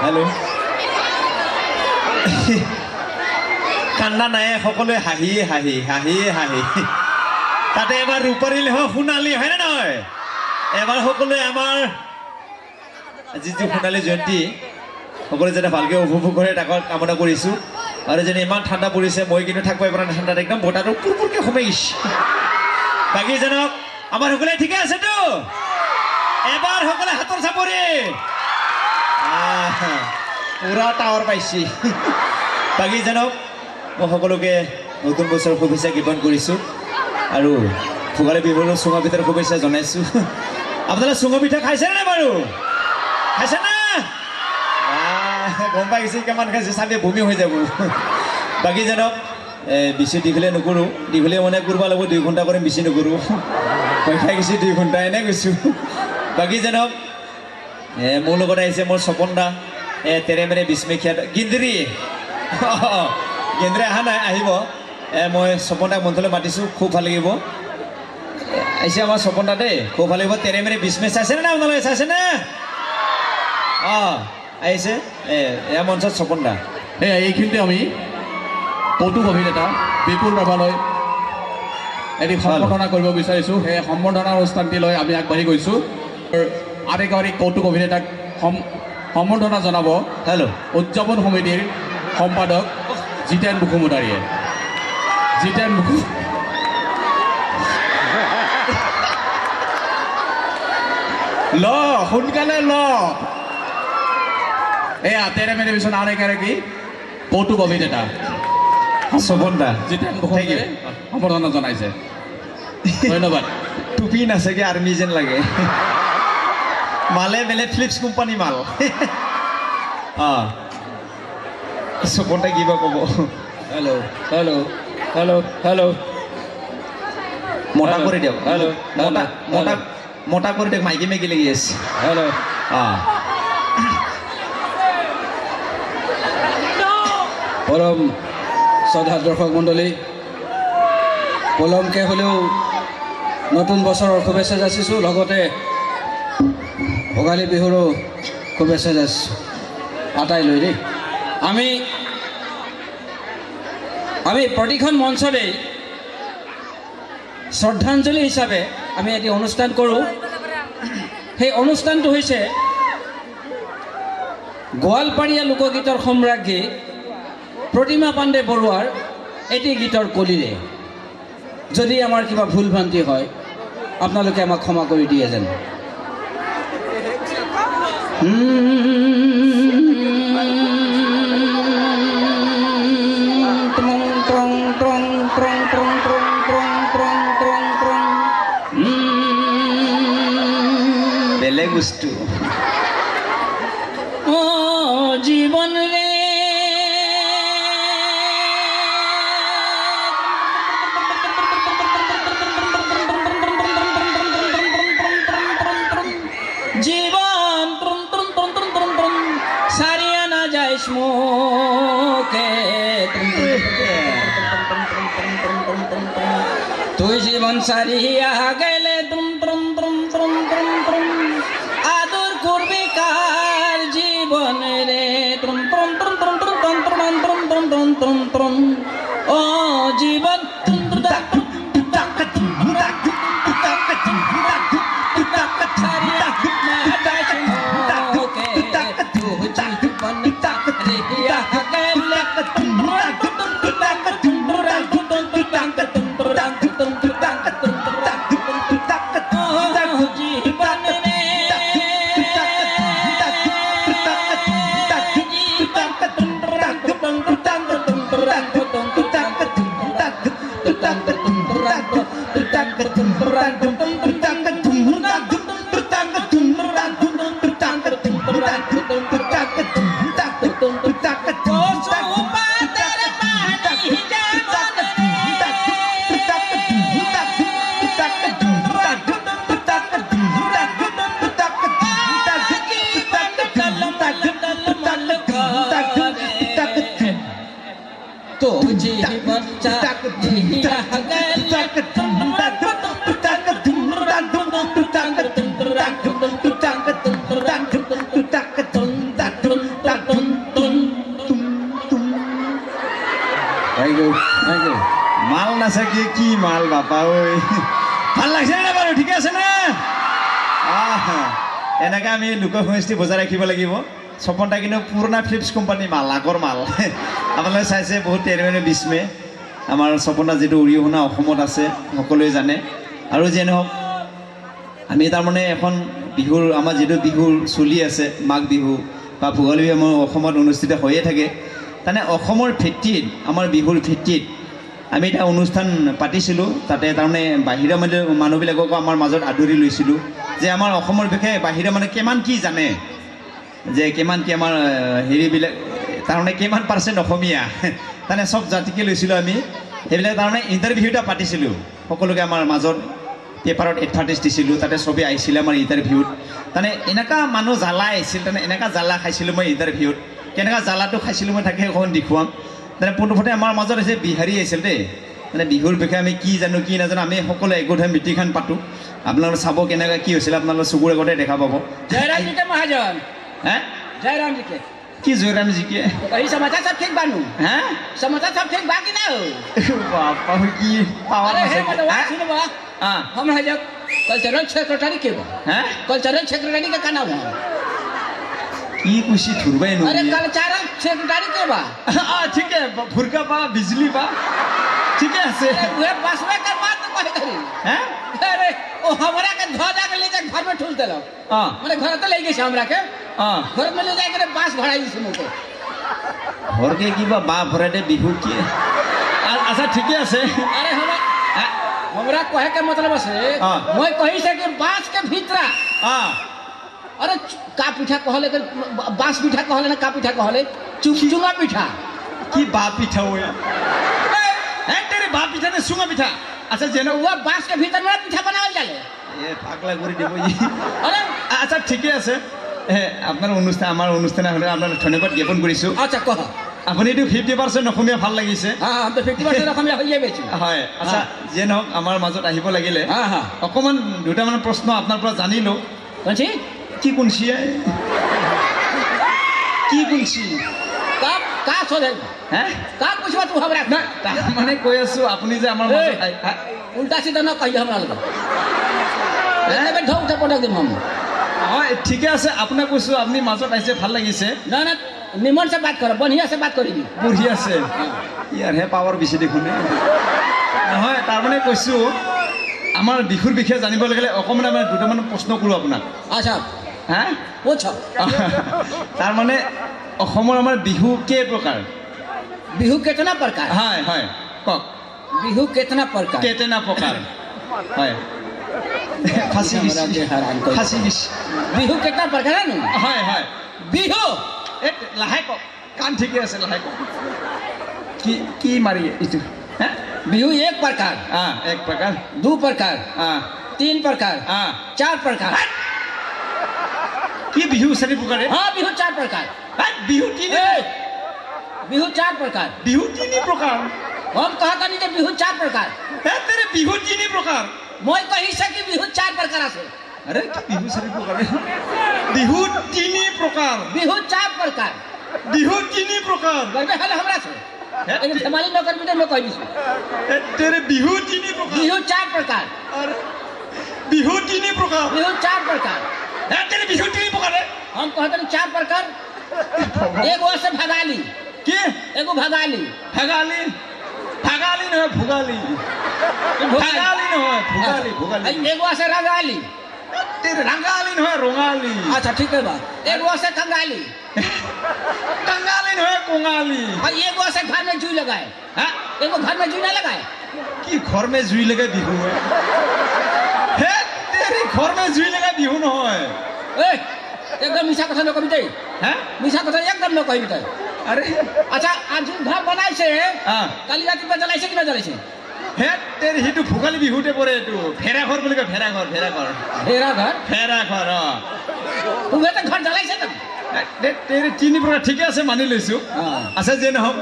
Hello' কান্দা নাই সকলোৱে হাঁহিয়ে হাঁহি হাঁহিয়ে হাঁহি তাতে এবাৰ ৰূপাৰীল হয় সোণালী হয়নে নহয় এবাৰ সকলোৱে আমাৰ যিটো সোণালী জয়ন্তী সকলোৱে যাতে ভালকৈ উপভোগ কৰে তাক কামনা কৰিছোঁ আৰু যেনে ইমান ঠাণ্ডা পৰিছে মই কিন্তু থাকিবই পৰা নাই ঠাণ্ডাত একদম বতাহটো পুৰপুৰকৈ সোমাই গৈছে বাকী জানক আমাৰ সকলোৱে ঠিকে আছেতো এবাৰ সকলোৱে হাতৰ চাপৰি পুৰা টাৱাৰ পাইছি বাকী জানক মই সকলোকে নতুন বছৰৰ শুভেচ্ছা জ্ঞাপন কৰিছোঁ আৰু ভোগালী বিহুৰ চুঙা পিঠাৰ শুভেচ্ছা জনাইছোঁ আপোনালোকে চুঙা পিঠা খাইছেনে নাই বাৰু খাইছে না গম পাই গৈছে কিমান খাইছে চাগে বমি হৈ যাব বাকী জানক বেছি দীঘলীয়া নকৰোঁ দীঘলীয়া মানে কৰিব লাগিব 2 ঘণ্টা কৰিম বেছি নকৰোঁ মই খাই গৈছোঁ 2 ঘণ্টা এনে গৈছোঁ বাকী জানক মোৰ লগত আহিছে মোৰ স্বপন দা তেৰে মেৰে বিস্মেখিয়া গিন্দ্ৰী গিন্দ্ৰী অহা নাই আহিব মই স্বপন দাক মঞ্চলৈ মাতিছোঁ খুব ভাল লাগিব আহিছে আমাৰ স্বপন দা দেই খুব ভাল লাগিব তেৰে মেৰে বিস্মে চাইছেনে নাই আপোনালোকে চাইছেনে আহিছে এয়া মঞ্চত স্বপন দা এইখিনিতে আমি কৌতুক অভিনেতা বিপুল ৰাভালৈ এটি সম্বৰ্ধনা কৰিব বিচাৰিছোঁ সেই সম্বৰ্ধনা অনুষ্ঠানটিলৈ আমি আগবাঢ়ি গৈছোঁ আৰু এগৰাকী কৌতুক অভিনেতাক সম্বৰ্ধনা জনাব উদযাপন সমিতিৰ সম্পাদক জিতেন মুখুমুদাৰীয়ে জিতেন মুখু ল সোনকালে ল এয়া তেৰে মেৰে বিচনা আৰু এগৰাকী কৌতুক অভিনেতা স্বপন দা জিতেন মুখুমুদাৰীয়ে সম্বৰ্ধনা জনাইছে ধন্যবাদ টুপি নাচাগে আৰ্মি যেন লাগে মালে মেলে ফিলিপছ কোম্পানী মাল স্বপন দাই কিবা ক'ব হেল্ল' হেল্ল' হেল্ল' হেল্ল' মতা কৰি দিয়ক হেল্ল' মতা কৰি দিয়ক মাইকী মাইকী লাগি আছে হেল্ল' পৰম শ্ৰদ্ধা দৰ্শক মণ্ডলী পলমকৈ হ'লেও নতুন বছৰৰ শুভেচ্ছা যাচিছোঁ লগতে ভোগালী বিহুৰো শুভেচ্ছা যাচিছোঁ আটাই লৈ দেই আমি প্ৰতিখন মঞ্চতেই শ্ৰদ্ধাঞ্জলি হিচাপে আমি এটি অনুষ্ঠান কৰোঁ সেই অনুষ্ঠানটো হৈছে গোৱালপাৰীয়া লোকগীতৰ সম্ৰাজ্ঞী প্ৰতিমা পাণ্ডে বৰুৱাৰ এটি গীতৰ কলিৰে যদি আমাৰ কিবা ভুল ভ্ৰান্তি হয় আপোনালোকে আমাক ক্ষমা কৰি দিয়ে যেন বেলেগ বস্তু জীবন রে জীবন সারিয়া না যায় স্মোকে তুই জীবন সারিয়া গেলে আদর করবে কার জীবন রে ও জীবন तो जीवन चाहिए আছে কি মাল বাপা ঐ ভাল লাগিছে নে বাৰু ঠিকে আছে নে এনেকৈ আমি লোকসংস্কৃতি বজাই ৰাখিব লাগিব স্বপন দা কিন্তু পুৰণা ফিলিপছ কোম্পানী মাল আগৰ মাল আপোনালোকে চাইছে বহুত 13 20 মে আমাৰ স্বপন দা যিটো অৰিহণা অসমত আছে সকলোৱে জানে আৰু যে নহওক আমি তাৰমানে এখন বিহুৰ আমাৰ যিটো বিহুৰ চলি আছে মাঘ বিহু বা ভোগালী বিহু আমাৰ অসমত অনুষ্ঠিত হৈয়ে থাকে মানে অসমৰ ভিত্তিত আমাৰ বিহুৰ ভিত্তিত আমি এটা অনুষ্ঠান পাতিছিলোঁ তাতে তাৰমানে বাহিৰা মানুহবিলাককো আমাৰ মাজত আদৰি লৈছিলোঁ যে আমাৰ অসমৰ বিষয়ে বাহিৰা মানে কিমান কি জানে যে কিমান কি আমাৰ হেৰিবিলাক তাৰমানে কিমান পাৰ্চেণ্ট অসমীয়া তাৰমানে চব জাতিকে লৈছিলোঁ আমি সেইবিলাক তাৰমানে ইণ্টাৰভিউ এটা পাতিছিলোঁ সকলোকে আমাৰ মাজত পেপাৰত এডভাৰটাইজ দিছিলোঁ তাতে চবেই আহিছিলে আমাৰ ইণ্টাৰভিউত তাৰমানে এনেকুৱা মানুহ জ্বালা আহিছিল তাৰমানে এনেকুৱা জ্বালা খাইছিলোঁ মই ইণ্টাৰভিউত কেনেকুৱা জ্বালাটো খাইছিলোঁ মই তাকে অকণমান দেখুৱাম তাৰমানে পোনপ্ৰথমতে আমাৰ মাজত হৈছে বিহাৰী আহিছিল দেই মানে বিহুৰ বিষয়ে আমি কি জানো কি নাজানো আমি সকলোৱে একগোট হৈ মিটিংখন পাতোঁ আপোনালোকে চাব কেনেকৈ কি হৈছিলে আপোনালোকে চকুৰ আগতে দেখা পাব জয়ৰামজিকে মহাজন হে জয়ৰামজিকে কি জয়ৰামজিকে कहीं समाचार सब ठीक बानू হে समाचार सब ठीक बाकी ना हो বাপা কি পাৱাৰ अरे আছে हे मतलब बात सुनो बा हम है जब कल्चरल सेक्रेटरी के बा হে कल्चरल सेक्रेटरी का नाम है কি কুছি ধুরবাই নো अरे कल्चरल सेक्रेटरी के बा ঠিক আছে ভুরকা পা বিজলি পা ঠিক আছে वे बस में कर बात तो कहे करी হে अरे ओ हमरा के धोजा के ले जा घर में ठुल देलो माने घर तो ले गई हमरा के घर में ले जाए के बास भराई दिस मुके ঘরকে কিবা বা ভরাতে বিহু কি আচ্ছা ঠিকই আছে अरे हमरा कहे के मतलब से मैं कहि से कि बास के भीतरा अरे का पिठा कहले के बास पिठा कहले ना का पिठा कहले चुंगा पिठा কি বা পিঠা ওয়া এ তেরে বা পিঠা না সুঙা পিঠা আচ্ছা যেন वो बास के भीतर में पिठा बनावल जाले এ পাগলা করে দিব ই अरे আচ্ছা ঠিকই আছে আপনার অনুষ্ঠান আমার অনুষ্ঠানে হলে আপনার ধন্যবাদ জ্ঞাপন কৰিছোঁ अच्छा कह আপুনি এইটো 50% অসমীয়া ভাল লাগিছে हां हम तो 50% অসমীয়া হৈ যাবে হয় আচ্ছা যে নহওক আমাৰ মাজত আহিব লাগিলে हां हां অকমান দুটামান প্ৰশ্ন আপোনাৰ পৰা জানিলো कौन सी কি কোনছি কি কোনছি का सोधे হে का पूछबा तू हमरा না তাৰ মানে কৈ আছো আপুনি যে আমাৰ মাজত उल्टा सीधा न कहिए हमरा लगे এবে ঢৌ উঠে পড়া দিম हम হয় ঠিকে আছে আপোনাক কৈছোঁ আপুনি মাজত আহিছে ভাল লাগিছে ना ना निमन से बात करो बढ़िया से बात करी বঢ়ি আছে ইয়াৰহে পাৱাৰ বেছি দেখোন নহয় তাৰমানে কৈছোঁ আমাৰ বিহুৰ বিষয়ে জানিব লাগিলে অকণমান আমাৰ দুটামান প্ৰশ্ন কৰোঁ আপোনাক अच्छा হা पूछो তাৰমানে অসমৰ আমাৰ বিহু কেই প্ৰকাৰ बिहू कितना प्रकार হয় হয় কওক बिहू कितना प्रकार কেইটা প্ৰকাৰ হয় ফাঁচি গেছি ফাঁচি গেছি बिहू कितना प्रकार है ना হয় হয় बिहू এই লাহে কওক কাণ ঠিকে আছে লাহে কওক কি কি মাৰি এইটো হা बिहू एक प्रकार এক প্ৰকাৰ 2 प्रकार 3 प्रकार 4 प्रकार কি বিহু চাৰি প্ৰকাৰে हाँ बिहू 4 प्रकार বিহু তিনি बिहू 4 प्रकार বিহু তিনি প্ৰকাৰ हम कहता नहीं कि बिहू 4 प्रकार তেৰে বিহু তিনি প্ৰকাৰ मैं कही से कि बिहू 4 प्रकार আছে আৰে বিহু চাৰি প্ৰকাৰে বিহু তিনি প্ৰকাৰ बिहू 4 प्रकार বিহু তিনি প্ৰকাৰ करबे हल हमरा से लेकिन धमाली न करबी तो मैं कह दिस তেরে বিহু তিনি প্ৰকাৰ बिहू 4 प्रकार আৰে বিহু তিনি প্ৰকাৰ बिहू 4 प्रकार তেৰে বিহু তিনি প্ৰকাৰে हम कहते हैं 4 प्रकार एगो से भगाली কি एगो भगाली ভাগালি ভাগালি নহয় ভোগালি ভাগালি নহয় ভোগালি ভোগালি एगो से रंगाली তেরে রাঙ্গালি নহয় রঙালি अच्छा ठीक है बा एगो से कंगाली কাঙ্গালি নহয় কঙালি और एगो से घर में जुई लगाए হ্যাঁ एगो घर में जुई ना लगाए কি ঘর মে জুই লগাই বিহু হে তেরি ঘর মে জুই লগাই বিহু নহয় ए एकदम मिसा कथा न कभी दे হ্যাঁ मिसा कथा एकदम न कही दे আরে अच्छा आज घर बनाई से হ্যাঁ काली रात में जलाई से कि ना जलाई से হে তেরি হিটু ভোগালী বিহুতে পৰে এইটো ফেৰা ঘৰ বুলি কয় ফেৰা ঘৰ तेरा घर ফেৰা ঘৰ तू तो घर जलाई से तब তেৰি তিনি প্ৰকাৰ ঠিকে আছে মানি লৈছো हाँ আছে যে নহওক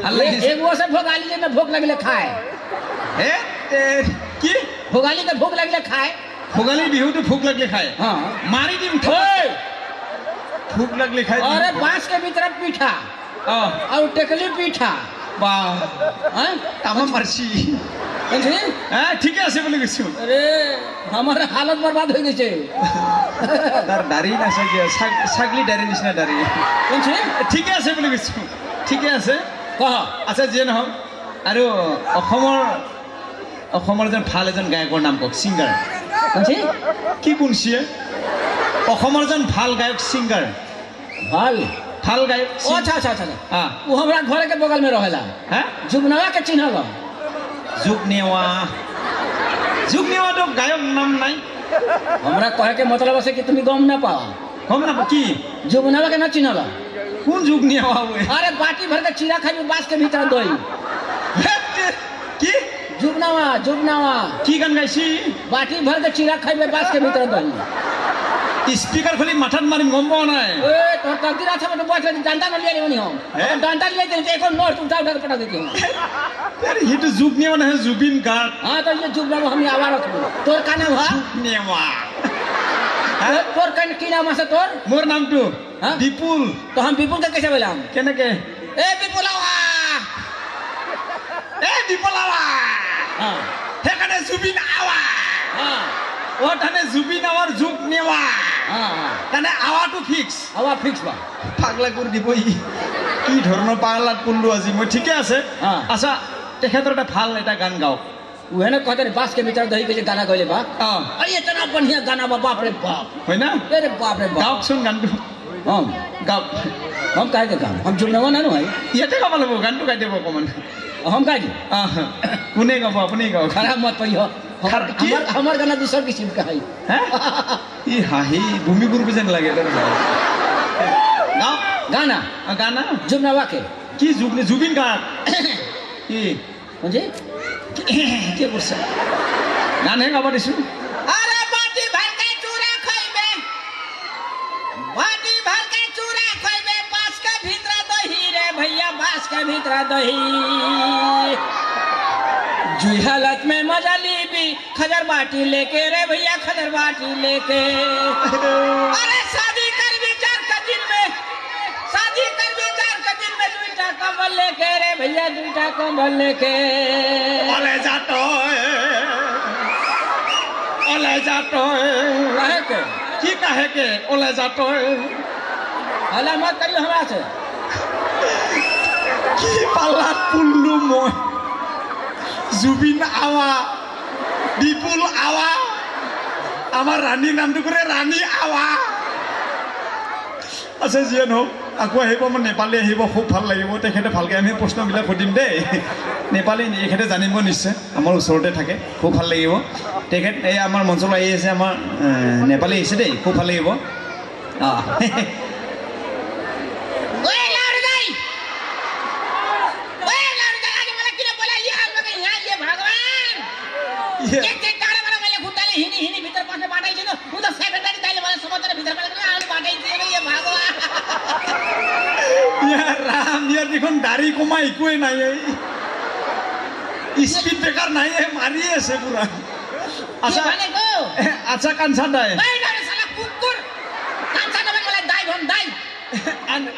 ভাল লাগিছে एगो से भोगाली जे में भूख लगले खाए হে তেৰি কি भोगाली के भूख लगले खाए ভোগালী বিহুটো ভোক লাগলে খায় हाँ মাৰি দিম ओए ভোক লাগলে খায় अरे बांस के भीतर पीठा অ और टेकली पीठा বা হ্যাঁ তামা মারছি বলছি হ্যাঁ ঠিকই আছে বলে গেছো আরে আমার হালত বরবাদ হয়ে গেছে তার দাড়ি না ছাগলি দাড়ি নিচিনা দাড়ি বলছি ঠিকে আছে বুলি কৈছো ঠিকে আছে কহ আচ্ছা যিয়ে নহওক আৰু অসমৰ এজন ভাল এজন গায়কৰ নাম কওক ছিংগাৰ বলছি কি কোনছিয়ে অসমৰ এজন ভাল গায়ক ছিংগাৰ ভাল ভাল গায়ক ओ अच्छा अच्छा अच्छा हाँ वो हमारा घर के बगल में रहेला হা जुगनवा के चिन्हल যুগ নেওয়াটো গায়ক নাম নাই हमरा कहे के मतलब है कि तुम गम ना पाओ গম নাপ কি जुगनवा के ना चिन्हल কোন যুগ নেওয়া अरे बाटी भर के चीरा खाई बास के भीतर दई কি जुगनवा जुगनवा কি গান গাইছি बाटी भर के चीरा खाई बास के भीतर दई স্পিকাৰ খুলি মাথাত মাৰিম গম পোৱা নাই ए तो तकदीर अच्छा में बैठ डंडा न ले लेनी हम हैं? डंडा ले लेते एक और नोट उठा उठा के पटा देती हूं আরে সেইটো যুগ নেওয়া নহয় জুবিন গাৰ্গ हां तो ये जुगनवा हम आवाज रख तोर का नाम है নেওয়া तोर का की नाम है तोर মোৰ নামটো हाँ? বিপুল तो हम विपुल का कैसे बोला কেনেকে ए विपुलवा বিপলাৱা हां সেইকাৰণে জুবিন আৱা हां ও তানে জুবিন আৱাৰ যুগ নেওয়া हां তানে আৱাটো ফিক্স आवाज फिक्स बा পাগলা কৰি দিব ই কি ধৰণৰ পাগলাত পল্লু আজি মই ঠিকে আছে हाँ। আচ্ছা তেখেতৰ এটা ভাল এটা গান গাওক वह ना कहते बास के भीतर दही के गाना गइले बा অঁ अरे इतना बढ़िया गाना बा बाप रे बाप হয় না अरे बाप रे बाप গাওকচোন গানটো हम গাওক हम काहे के गान हम जुगनवा ना है ইয়াতে গাব লাগিব গানটো গাই দিব অকণমান हम काहे के কোনে গাব আপুনি গাওক खराब मत पइहो खर- की? हमार गाना दूसर किस्म का है হে ই হাঁহি ভূমি কৰিব যেন লাগে গাওক गाना গানা जुगनवा के কি জুবিন গাৰ্গ কি समझे কি কৰিছে গানহে গাব দিছোঁ अरे बाटी भर के चूरा खइबे बाटी भर के चूरा खइबे बास के भीतर दही रे भैया बास के भीतर दही जुई हालत में मजा लीबी खजर बाटी लेके रे भैया खजर बाटी लेके अरे शादी कर विचार का दिन में शादी कर विचार का दिन में दुईटा कंबल लेके रे भैया दुईटा कंबल लेके ওলাই যাত ওলাই যাত काहे के কি কাহেকে ওলাই যাত हला मत करियो हमरा से কি পাল্লাত পুল্লু মই জুবিন আৱা বিপুল আৱা আমাৰ ৰাণীৰ নামটো কৰে ৰাণী আৱা আচ্ছা যিয়ে নহওক আকৌ আহিব আমাৰ নেপালী আহিব খুব ভাল লাগিব তেখেতে ভালকৈ আমি প্ৰশ্নবিলাক সুধিম দেই নেপালী এখেতে জানিব নিশ্চয় আমাৰ ওচৰতে থাকে খুব ভাল লাগিব তেখেত এই আমাৰ মঞ্চলৈ আহি আছে আমাৰ নেপালী আহিছে দেই খুব ভাল লাগিব অঁ ओए लड़गई आगे मला किने बोला ये आग में यहाँ ये भगवान ये- एक डाड़ा वाला मैले खुट्टाले हिनी भीतर पस्ने बाटै छैन उ त सेकेन्डरी दाइले मलाई समुद्र भीतर पस्ने आउनु बाटै थिएन ये भगवान ইয়াৰ ৰাম ইয়াৰ দেখোন দাড়ি কমা একোৱে নাই এই স্পীড ব্ৰেকাৰ নাই মাৰিয়ে আছে পুৰা के আচ্ছা भनेको আচ্ছা কাঞ্চা দাই ओए लड़े साला कुकुर कान्छा नभन मलाई दाइ भन दाइ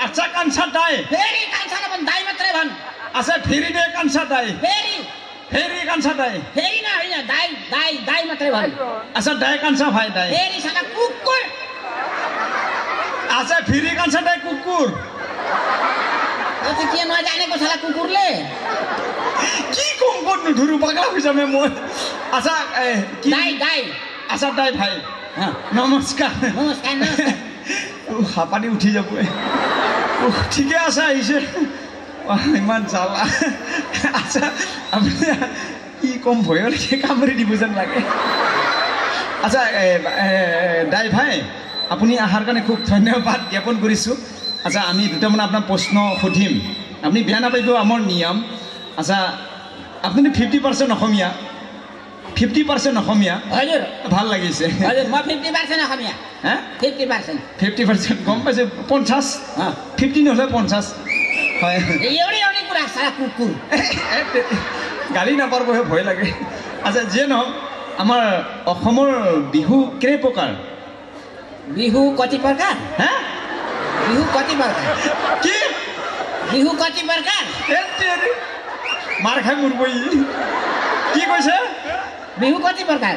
আচ্ছা কাঞ্চা দাই फेरि कान्छा नभन दाइ मात्रै भन আচ্ছা ফেৰি দে কাঞ্চা দাই फेरि ফেৰি কাঞ্চা দাই फेरि न होइन दाइ दाइ दाइ मात्रै भन আচ্ছা দাই কাঞ্চা ভাই দাই फेरि साला कुकुर আচ্ছা ফেৰি কাঞ্চা দাই কুকুৰ ओ चाहिँ के नजानेको साला कुकुरले কি কম ক'ত নুধুৰো পাগলা হৈ যামে মই আচ্ছা কি दाइ दाइ আচ্ছা দাই ভাই हाँ নমস্কাৰ नमस्कार नमस्कार হাঁপানি উঠি যাব ঠিকে আছে আহিছে ইমান জ্বালা আচ্ছা আপুনি কি কম ভয়লৈকে কামুৰি দিব যেন লাগে আচ্ছা দাই ভাই আপুনি অহাৰ কাৰণে খুব ধন্যবাদ জ্ঞাপন কৰিছোঁ আচ্ছা আমি দুটামান আপোনাক প্ৰশ্ন সুধিম আপুনি বেয়া নাপাব আমাৰ নিয়ম আচ্ছা আপুনি 50% অসমীয়া 50% অসমীয়া हजुर ভাল লাগিছে हजुर म 50% अखमिया হা 50% 50% গম পাইছে 50 हाँ 50 নহ'লে 50 হয় एउटै कुरा साला कुकुर গালি নাপাৰবহে ভয় লাগে আচ্ছা যিয়ে নহওক আমাৰ অসমৰ বিহু কেই প্ৰকাৰ बिहु कति प्रकार হা बिहु कति प्रकार কি বিহু কতি প্ৰকাৰ মাৰ খাই মৰিব ই কি কৈছে বিহু কতি প্ৰকাৰ